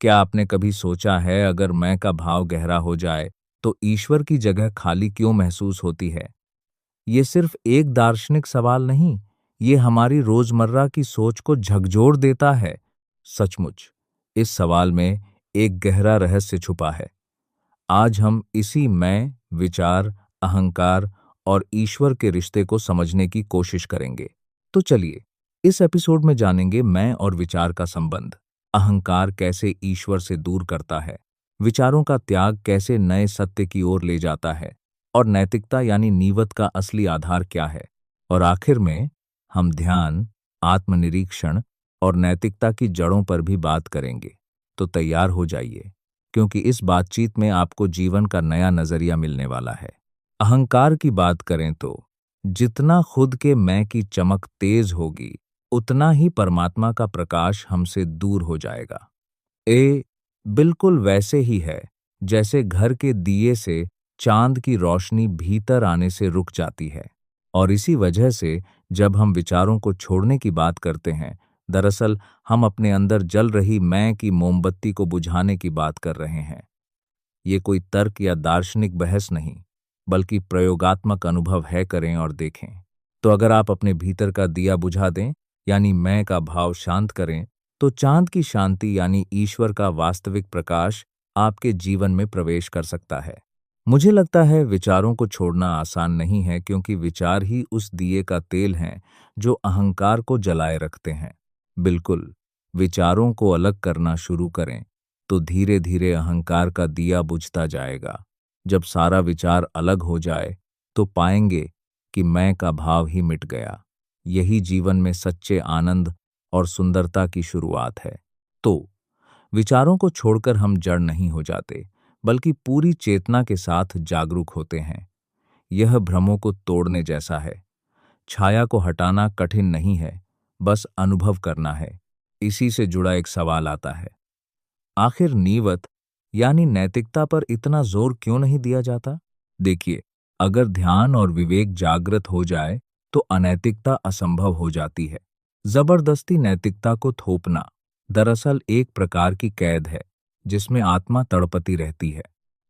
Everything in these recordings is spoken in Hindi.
क्या आपने कभी सोचा है अगर मैं का भाव गहरा हो जाए तो ईश्वर की जगह खाली क्यों महसूस होती है? ये सिर्फ एक दार्शनिक सवाल नहीं, ये हमारी रोजमर्रा की सोच को झकझोर देता है। सचमुच, इस सवाल में एक गहरा रहस्य छुपा है। आज हम इसी मैं, विचार, अहंकार और ईश्वर के रिश्ते को समझने की कोशिश करेंगे। तो चलिए, इस एपिसोड में जानेंगे मैं और विचार का संबंध, अहंकार कैसे ईश्वर से दूर करता है, विचारों का त्याग कैसे नए सत्य की ओर ले जाता है, और नैतिकता यानी नीवत का असली आधार क्या है। और आखिर में हम ध्यान, आत्मनिरीक्षण और नैतिकता की जड़ों पर भी बात करेंगे। तो तैयार हो जाइए, क्योंकि इस बातचीत में आपको जीवन का नया नजरिया मिलने वाला है। अहंकार की बात करें तो जितना खुद के मैं की चमक तेज होगी, उतना ही परमात्मा का प्रकाश हमसे दूर हो जाएगा। ए बिल्कुल वैसे ही है जैसे घर के दिए से चांद की रोशनी भीतर आने से रुक जाती है। और इसी वजह से जब हम विचारों को छोड़ने की बात करते हैं, दरअसल हम अपने अंदर जल रही मैं की मोमबत्ती को बुझाने की बात कर रहे हैं। ये कोई तर्क या दार्शनिक बहस नहीं, बल्कि प्रयोगात्मक अनुभव है। करें और देखें। तो अगर आप अपने भीतर का दिया बुझा दें, यानी मैं का भाव शांत करें, तो चांद की शांति यानी ईश्वर का वास्तविक प्रकाश आपके जीवन में प्रवेश कर सकता है। मुझे लगता है विचारों को छोड़ना आसान नहीं है, क्योंकि विचार ही उस दिए का तेल हैं जो अहंकार को जलाए रखते हैं। बिल्कुल, विचारों को अलग करना शुरू करें तो धीरे धीरे अहंकार का दिया बुझता जाएगा। जब सारा विचार अलग हो जाए तो पाएंगे कि मैं का भाव ही मिट गया। यही जीवन में सच्चे आनंद और सुंदरता की शुरुआत है। तो विचारों को छोड़कर हम जड़ नहीं हो जाते, बल्कि पूरी चेतना के साथ जागरूक होते हैं। यह भ्रमों को तोड़ने जैसा है। छाया को हटाना कठिन नहीं है, बस अनुभव करना है। इसी से जुड़ा एक सवाल आता है, आखिर नीवत यानी नैतिकता पर इतना जोर क्यों नहीं दिया जाता? देखिए, अगर ध्यान और विवेक जागृत हो जाए तो अनैतिकता असंभव हो जाती है। जबरदस्ती नैतिकता को थोपना दरअसल एक प्रकार की कैद है, जिसमें आत्मा तड़पती रहती है।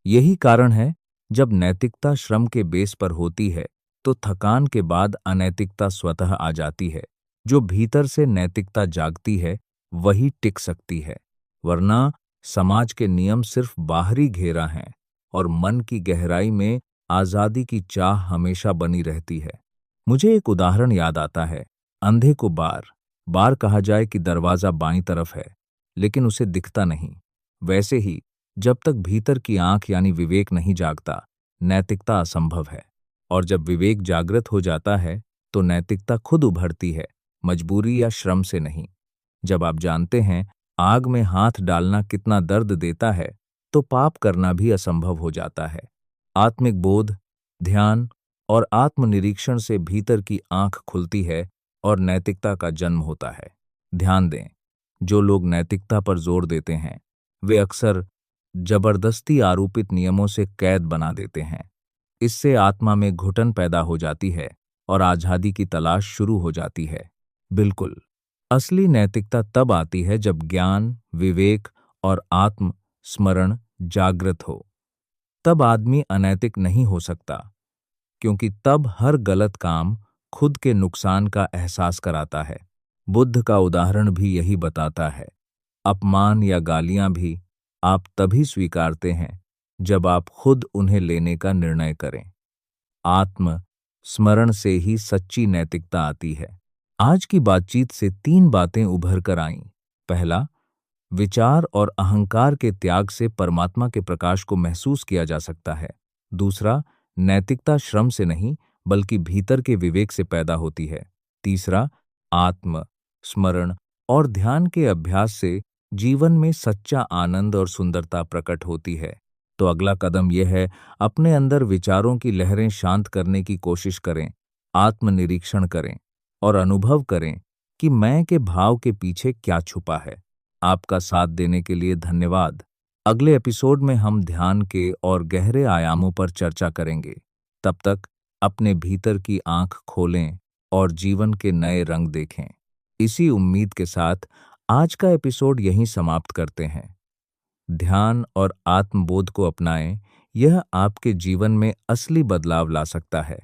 यही कारण है, जब नैतिकता श्रम के बेस पर होती है तो थकान के बाद अनैतिकता स्वतः आ जाती है। जो भीतर से नैतिकता जागती है वही टिक सकती है, वरना समाज के नियम सिर्फ बाहरी घेरा हैं और मन की गहराई में आजादी की चाह हमेशा बनी रहती है। मुझे एक उदाहरण याद आता है। अंधे को बार बार कहा जाए कि दरवाजा बाईं तरफ है, लेकिन उसे दिखता नहीं। वैसे ही जब तक भीतर की आंख यानी विवेक नहीं जागता, नैतिकता असंभव है। और जब विवेक जागृत हो जाता है तो नैतिकता खुद उभरती है, मजबूरी या श्रम से नहीं। जब आप जानते हैं आग में हाथ डालना कितना दर्द देता है, तो पाप करना भी असंभव हो जाता है। आत्मिक बोध, ध्यान और आत्मनिरीक्षण से भीतर की आंख खुलती है और नैतिकता का जन्म होता है। ध्यान दें, जो लोग नैतिकता पर जोर देते हैं, वे अक्सर जबरदस्ती आरोपित नियमों से कैद बना देते हैं। इससे आत्मा में घुटन पैदा हो जाती है और आज़ादी की तलाश शुरू हो जाती है। बिल्कुल, असली नैतिकता तब आती है जब ज्ञान, विवेक और आत्म स्मरण जागृत हो। तब आदमी अनैतिक नहीं हो सकता, क्योंकि तब हर गलत काम खुद के नुकसान का एहसास कराता है। बुद्ध का उदाहरण भी यही बताता है। अपमान या गालियां भी आप तभी स्वीकारते हैं जब आप खुद उन्हें लेने का निर्णय करें। आत्म स्मरण से ही सच्ची नैतिकता आती है। आज की बातचीत से 3 बातें उभर कर आईं। पहला, विचार और अहंकार के त्याग से परमात्मा के प्रकाश को महसूस किया जा सकता है। दूसरा, नैतिकता श्रम से नहीं, बल्कि भीतर के विवेक से पैदा होती है। तीसरा, आत्म स्मरण और ध्यान के अभ्यास से जीवन में सच्चा आनंद और सुंदरता प्रकट होती है। तो अगला कदम यह है, अपने अंदर विचारों की लहरें शांत करने की कोशिश करें, आत्मनिरीक्षण करें और अनुभव करें कि मैं के भाव के पीछे क्या छुपा है। आपका साथ देने के लिए धन्यवाद। अगले एपिसोड में हम ध्यान के और गहरे आयामों पर चर्चा करेंगे। तब तक अपने भीतर की आंख खोलें और जीवन के नए रंग देखें। इसी उम्मीद के साथ आज का एपिसोड यहीं समाप्त करते हैं। ध्यान और आत्मबोध को अपनाएं, यह आपके जीवन में असली बदलाव ला सकता है।